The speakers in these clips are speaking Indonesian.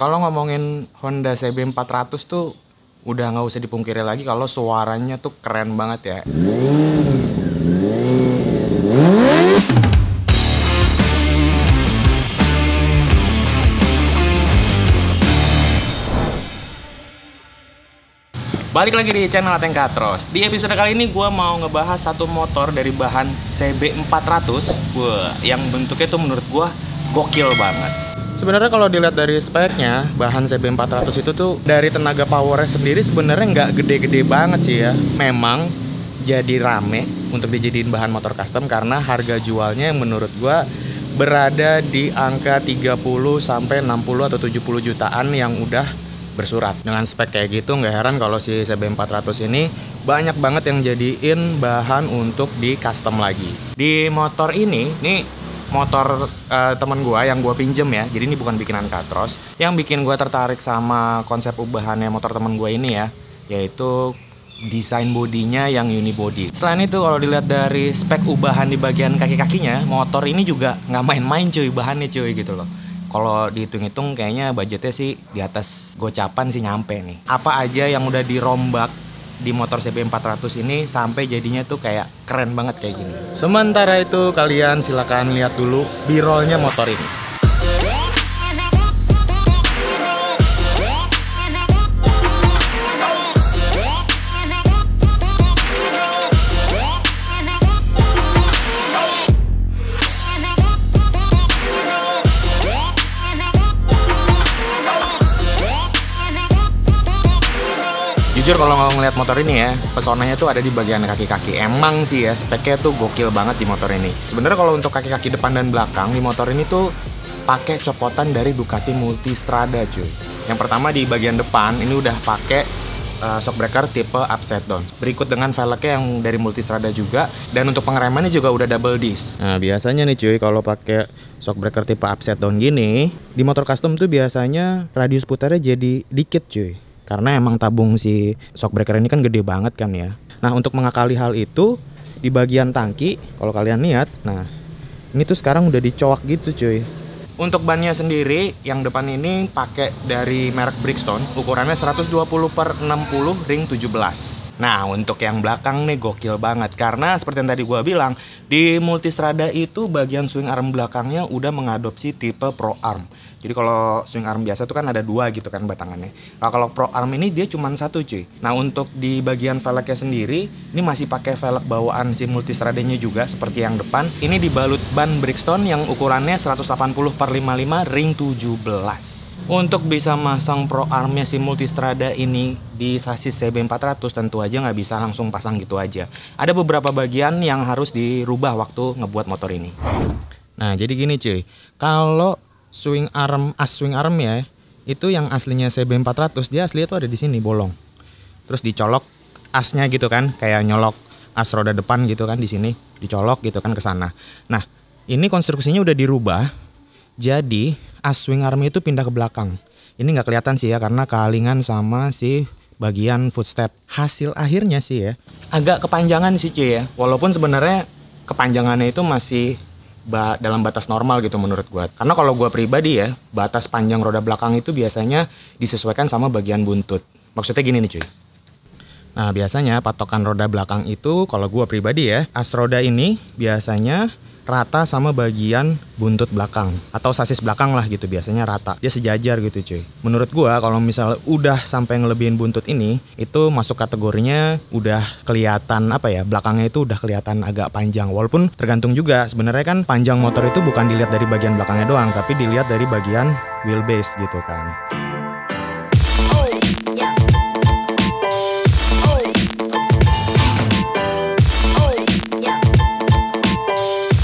Kalau ngomongin Honda CB400 tuh udah nggak usah dipungkiri lagi kalau suaranya tuh keren banget ya. Balik lagi di channel Ateng Katros. Di episode kali ini gue mau ngebahas satu motor dari bahan CB400 yang bentuknya tuh menurut gue gokil banget. Sebenarnya kalau dilihat dari speknya, bahan CB400 itu tuh dari tenaga powernya sendiri sebenarnya nggak gede-gede banget sih ya. Memang jadi rame untuk dijadiin bahan motor custom karena harga jualnya yang menurut gue berada di angka 30 sampai 60 atau 70 jutaan yang udah bersurat. Dengan spek kayak gitu nggak heran kalau si CB400 ini banyak banget yang jadiin bahan untuk di custom lagi. Di motor ini, nih motor temen gue yang gue pinjem ya, jadi ini bukan bikinan Katros. Yang bikin gue tertarik sama konsep ubahannya motor temen gue ini ya, yaitu desain bodinya yang unibody. Selain itu kalau dilihat dari spek ubahan di bagian kaki-kakinya, motor ini juga nggak main-main cuy, bahannya cuy gitu loh. Kalau dihitung-hitung kayaknya budgetnya sih di atas gocapan sih nyampe nih. Apa aja yang udah dirombak di motor CB400 ini sampai jadinya tuh kayak keren banget kayak gini. Sementara itu kalian silakan lihat dulu B-rollnya motor ini. Jujur kalau ngeliat motor ini ya, pesonanya tuh ada di bagian kaki-kaki. Emang sih ya, speknya tuh gokil banget di motor ini. Sebenarnya kalau untuk kaki-kaki depan dan belakang di motor ini tuh pakai copotan dari Ducati Multistrada cuy. Yang pertama di bagian depan ini udah pakai shock breaker tipe upside down. Berikut dengan velgnya yang dari Multistrada juga, dan untuk pengeremannya juga udah double disc. Nah biasanya nih cuy, kalau pakai shock breaker tipe upside down gini, di motor custom tuh biasanya radius putarnya jadi dikit cuy. Karena emang tabung si shock breaker ini kan gede banget kan ya. Nah untuk mengakali hal itu, di bagian tangki kalau kalian lihat, nah ini tuh sekarang udah dicoak gitu cuy. Untuk bannya sendiri yang depan ini pakai dari merek Bridgestone, ukurannya 120/60 ring 17. Nah untuk yang belakang nih gokil banget karena seperti yang tadi gua bilang, di Multistrada itu bagian swing arm belakangnya udah mengadopsi tipe Pro Arm. Jadi kalau swing arm biasa tuh kan ada dua gitu kan batangannya. Nah kalau Pro Arm ini dia cuma satu cuy. Nah untuk di bagian velgnya sendiri, ini masih pakai velg bawaan si Multistradanya juga seperti yang depan. Ini dibalut ban Bridgestone yang ukurannya 180/55 ring 17. Untuk bisa masang Pro Armnya si Multistrada ini di sasis CB400 tentu aja nggak bisa langsung pasang gitu aja. Ada beberapa bagian yang harus dirubah waktu ngebuat motor ini. Nah jadi gini cuy, kalau swing arm ya, itu yang aslinya CB400 dia aslinya tuh ada di sini bolong. Terus dicolok asnya gitu kan, kayak nyolok as roda depan gitu kan di sini, dicolok gitu kan ke sana. Nah, ini konstruksinya udah dirubah. Jadi, as swing arm itu pindah ke belakang. Ini nggak kelihatan sih ya karena kehalingan sama si bagian footstep. Hasil akhirnya sih ya agak kepanjangan sih cuy ya. Walaupun sebenarnya kepanjangannya itu masih dalam batas normal gitu menurut gua. Karena kalau gua pribadi ya, batas panjang roda belakang itu biasanya disesuaikan sama bagian buntut. Maksudnya gini nih cuy. Nah biasanya patokan roda belakang itu kalau gua pribadi ya, as roda ini biasanya rata sama bagian buntut belakang atau sasis belakang lah gitu, biasanya rata, dia sejajar gitu cuy. Menurut gua kalau misalnya udah sampai ngelebihin buntut ini, itu masuk kategorinya udah kelihatan apa ya, belakangnya itu udah kelihatan agak panjang. Walaupun tergantung juga sebenarnya kan, panjang motor itu bukan dilihat dari bagian belakangnya doang, tapi dilihat dari bagian wheelbase gitu kan.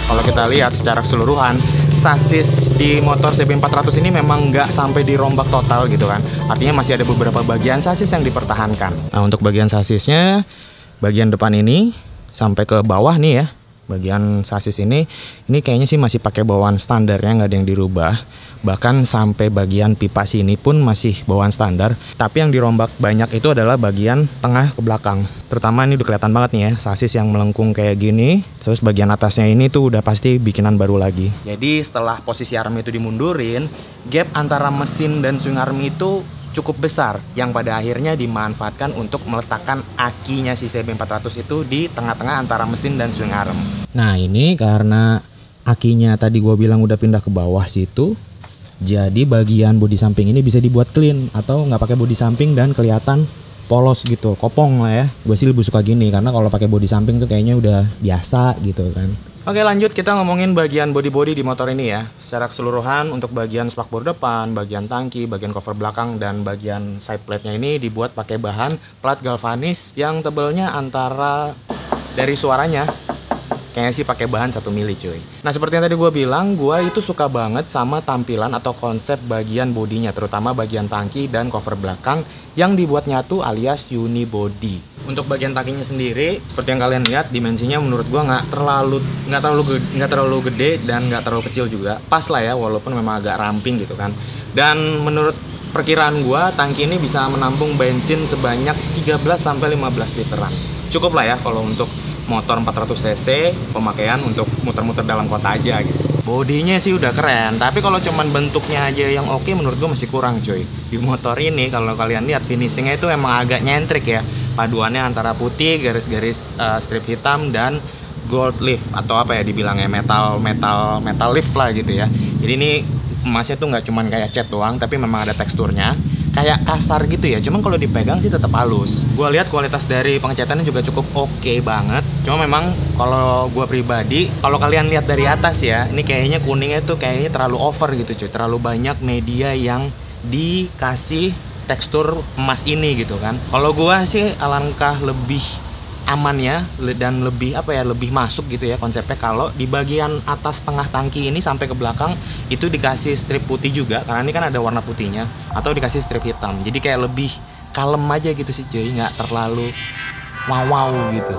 Kalau kita lihat secara keseluruhan, sasis di motor CB400 ini memang nggak sampai dirombak total gitu kan. Artinya masih ada beberapa bagian sasis yang dipertahankan. Nah untuk bagian sasisnya, bagian depan ini sampai ke bawah nih ya, Bagian sasis ini kayaknya sih masih pakai bawaan standarnya, nggak ada yang dirubah. Bahkan sampai bagian pipa sini pun masih bawaan standar. Tapi yang dirombak banyak itu adalah bagian tengah ke belakang. Terutama ini udah kelihatan banget nih ya, sasis yang melengkung kayak gini. Terus bagian atasnya ini tuh udah pasti bikinan baru lagi. Jadi setelah posisi arm itu dimundurin, gap antara mesin dan swing arm itu cukup besar, yang pada akhirnya dimanfaatkan untuk meletakkan akinya si CB400 itu di tengah-tengah antara mesin dan swing arm. Nah ini karena akinya tadi gue bilang udah pindah ke bawah situ, jadi bagian bodi samping ini bisa dibuat clean atau nggak pakai bodi samping dan kelihatan polos gitu, kopong lah ya. Gue sih lebih suka gini karena kalau pakai bodi samping tuh kayaknya udah biasa gitu kan. Oke, lanjut kita ngomongin bagian body-body di motor ini ya. Secara keseluruhan untuk bagian spakbor depan, bagian tangki, bagian cover belakang, dan bagian side plate-nya ini dibuat pakai bahan plat galvanis yang tebelnya antara dari suaranya kayaknya sih pakai bahan 1 mili cuy. Nah seperti yang tadi gue bilang, gue itu suka banget sama tampilan atau konsep bagian bodinya, terutama bagian tangki dan cover belakang yang dibuat nyatu alias unibody. Untuk bagian tangkinya sendiri, seperti yang kalian lihat, dimensinya menurut gue nggak terlalu gede dan nggak terlalu kecil juga. Pas lah ya, walaupun memang agak ramping gitu kan. Dan menurut perkiraan gue, tangki ini bisa menampung bensin sebanyak 13-15 literan. Cukup lah ya kalau untuk motor 400 cc pemakaian untuk muter-muter dalam kota aja gitu. Bodinya sih udah keren, tapi kalau cuman bentuknya aja yang oke menurut gue masih kurang cuy. Di motor ini kalau kalian lihat finishingnya itu emang agak nyentrik ya. Paduannya antara putih, garis-garis strip hitam dan gold leaf atau apa ya dibilangnya metal leaf lah gitu ya. Jadi ini emasnya tuh nggak cuman kayak cat doang, tapi memang ada teksturnya. Kayak kasar gitu ya, cuman kalau dipegang sih tetap halus. Gue lihat kualitas dari pengecatannya juga cukup oke banget. Cuma memang kalau gue pribadi, kalau kalian lihat dari atas ya, ini kayaknya kuningnya tuh kayaknya terlalu over gitu cuy. Terlalu banyak media yang dikasih tekstur emas ini gitu kan. Kalau gue sih alangkah lebih amannya dan lebih lebih masuk gitu ya konsepnya kalau di bagian atas tengah tangki ini sampai ke belakang itu dikasih strip putih juga, karena ini kan ada warna putihnya, atau dikasih strip hitam, jadi kayak lebih kalem aja gitu sih cuy, nggak terlalu wow gitu.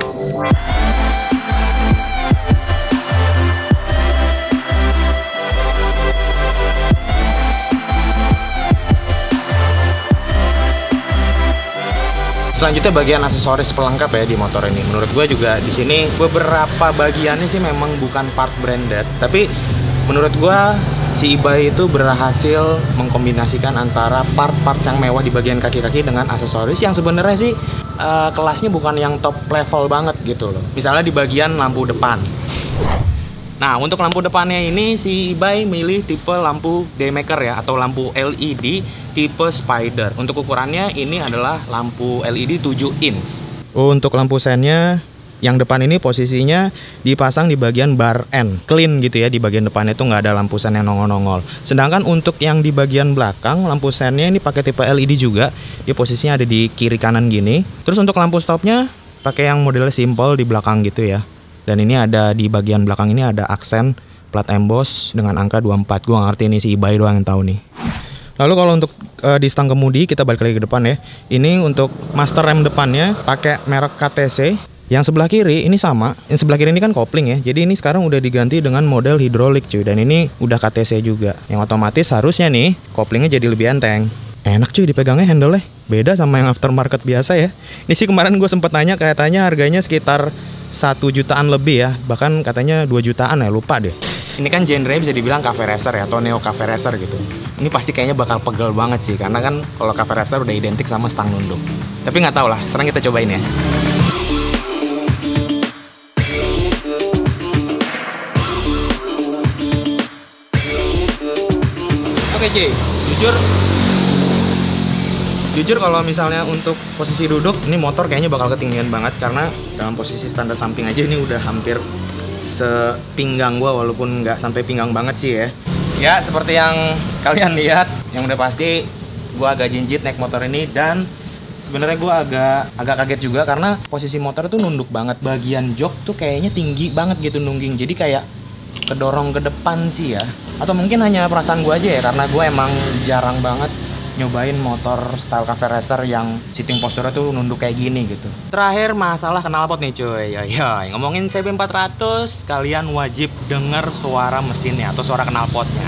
Selanjutnya bagian aksesoris pelengkap ya di motor ini. Menurut gue juga di sini beberapa bagiannya sih memang bukan part branded, tapi menurut gue si eBay itu berhasil mengkombinasikan antara part-part yang mewah di bagian kaki-kaki dengan aksesoris yang sebenarnya sih kelasnya bukan yang top level banget gitu loh. Misalnya di bagian lampu depan. Nah, untuk lampu depannya ini si eBay milih tipe lampu daymaker ya, atau lampu LED tipe Spider. Untuk ukurannya ini adalah lampu LED 7 inch. Untuk lampu sennya yang depan ini posisinya dipasang di bagian bar end, clean gitu ya, di bagian depannya itu nggak ada lampu sen yang nongol-nongol. Sedangkan untuk yang di bagian belakang, lampu sennya ini pakai tipe LED juga. Dia posisinya ada di kiri kanan gini. Terus untuk lampu stopnya pakai yang modelnya simple di belakang gitu ya. Dan ini ada di bagian belakang ini ada aksen plat emboss dengan angka 24. Gua ngerti ini si eBay doang yang tahu nih. Lalu kalau untuk di stang kemudi kita balik lagi ke depan ya. Ini untuk master rem depannya pakai merek KTC. Yang sebelah kiri ini sama. Yang sebelah kiri ini kan kopling ya. Jadi ini sekarang udah diganti dengan model hidrolik cuy. Dan ini udah KTC juga. Yang otomatis harusnya nih koplingnya jadi lebih enteng. Enak cuy dipegangnya handle-nya. Beda sama yang aftermarket biasa ya. Ini sih kemarin gue sempet nanya, katanya harganya sekitar 1 jutaan lebih ya, bahkan katanya 2 jutaan ya, lupa deh. Ini kan genre bisa dibilang cafe racer ya, atau neo cafe racer gitu. Ini pasti kayaknya bakal pegel banget sih, karena kan kalau cafe racer udah identik sama stang nunduk. Tapi nggak tahu lah, sekarang kita cobain ya. Oke Ci, Jujur kalau misalnya untuk posisi duduk, ini motor kayaknya bakal ketinggian banget, karena dalam posisi standar samping aja ini udah hampir sepinggang gua, walaupun nggak sampai pinggang banget sih ya. Ya seperti yang kalian lihat, yang udah pasti gua agak jinjit naik motor ini, dan sebenarnya gua agak kaget juga karena posisi motor tuh nunduk banget. Bagian jok tuh kayaknya tinggi banget gitu nungging, jadi kayak kedorong ke depan sih ya. Atau mungkin hanya perasaan gua aja ya, karena gua emang jarang banget nyobain motor style cafe racer yang sitting posture tuh nunduk kayak gini gitu. Terakhir masalah knalpot nih cuy. Ya, ngomongin CB400, kalian wajib denger suara mesinnya atau suara knalpotnya.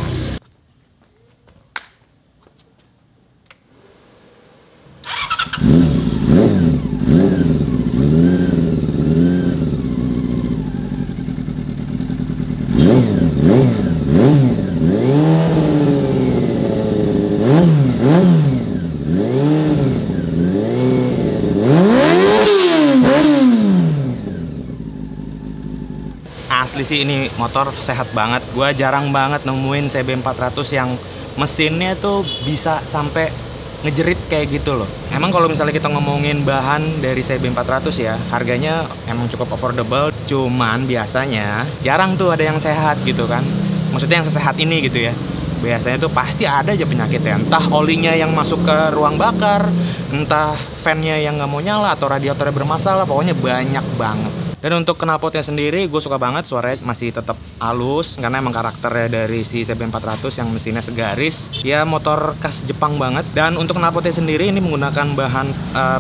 Asli sih ini motor sehat banget. Gua jarang banget nemuin CB400 yang mesinnya tuh bisa sampai ngejerit kayak gitu loh. Emang kalau misalnya kita ngomongin bahan dari CB400 ya, harganya emang cukup affordable. Cuman biasanya jarang tuh ada yang sehat gitu kan. Maksudnya yang sesehat ini gitu ya. Biasanya tuh pasti ada aja penyakitnya. Entah olinya yang masuk ke ruang bakar, entah fan-nya yang nggak mau nyala, atau radiatornya bermasalah. Pokoknya banyak banget. Dan untuk knalpotnya sendiri, gue suka banget suaranya masih tetap halus karena emang karakternya dari si CB400 yang mesinnya segaris. Ya motor khas Jepang banget. Dan untuk knalpotnya sendiri ini menggunakan bahan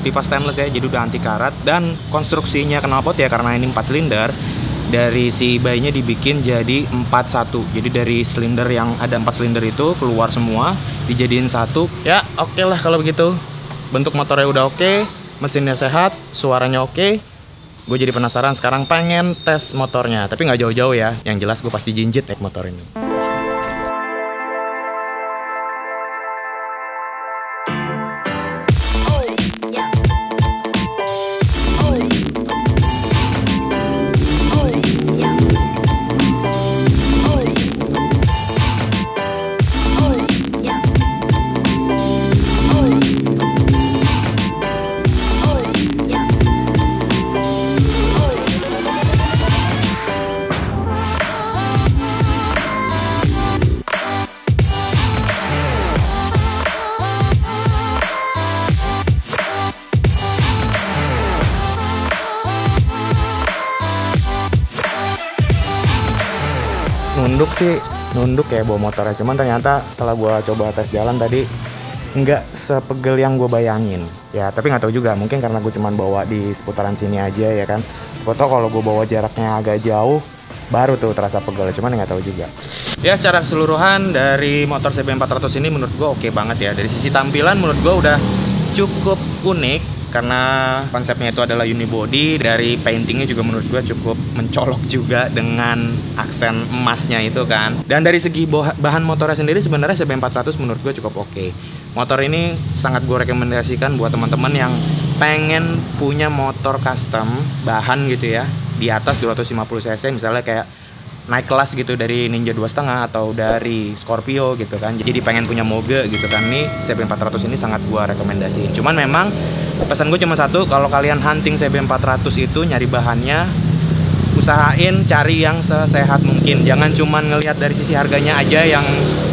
pipa stainless ya, jadi udah anti karat. Dan konstruksinya knalpot ya karena ini 4 silinder, dari si bayinya dibikin jadi 4-1. Jadi dari silinder yang ada 4 silinder itu keluar semua, dijadiin satu. Ya oke lah kalau begitu. Bentuk motornya udah oke, mesinnya sehat, suaranya oke. Gue jadi penasaran sekarang, pengen tes motornya. Tapi nggak jauh-jauh ya, yang jelas gue pasti jinjit naik motor ini. Nunduk ya bawa motornya, cuman ternyata setelah gua coba tes jalan tadi nggak sepegel yang gue bayangin ya. Tapi nggak tahu juga, mungkin karena gue cuman bawa di seputaran sini aja ya kan. Siapa tahu kalau gue bawa jaraknya agak jauh baru tuh terasa pegel, cuman nggak tahu juga. Ya secara keseluruhan dari motor CB400 ini menurut gue oke banget ya. Dari sisi tampilan menurut gue udah cukup unik karena konsepnya itu adalah unibody. Dari paintingnya juga menurut gue cukup mencolok juga dengan aksen emasnya itu kan. Dan dari segi bahan motornya sendiri sebenarnya CB400 menurut gue cukup oke. Motor ini sangat gue rekomendasikan buat teman-teman yang pengen punya motor custom bahan gitu ya, di atas 250 cc misalnya kayak naik kelas gitu dari Ninja 2.5 atau dari Scorpio gitu kan. Jadi pengen punya moge gitu kan, nih CB400 ini sangat gua rekomendasiin. Cuman memang pesan gue cuma satu, kalau kalian hunting CB400 itu nyari bahannya, usahain cari yang sesehat mungkin. Jangan cuman ngelihat dari sisi harganya aja yang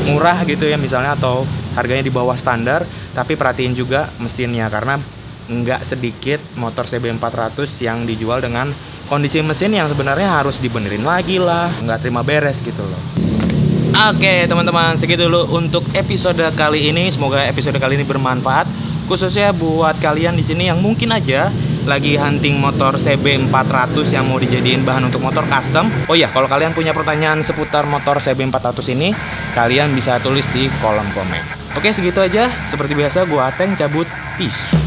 murah gitu ya misalnya, atau harganya di bawah standar, tapi perhatiin juga mesinnya karena nggak sedikit motor CB400 yang dijual dengan kondisi mesin yang sebenarnya harus dibenerin lagi lah, nggak terima beres gitu loh. Oke teman-teman, segitu dulu untuk episode kali ini. Semoga episode kali ini bermanfaat, khususnya buat kalian di sini yang mungkin aja lagi hunting motor CB400 yang mau dijadiin bahan untuk motor custom. Oh iya, kalau kalian punya pertanyaan seputar motor CB400 ini, kalian bisa tulis di kolom komen. Oke, segitu aja. Seperti biasa, gua Ateng cabut. Peace.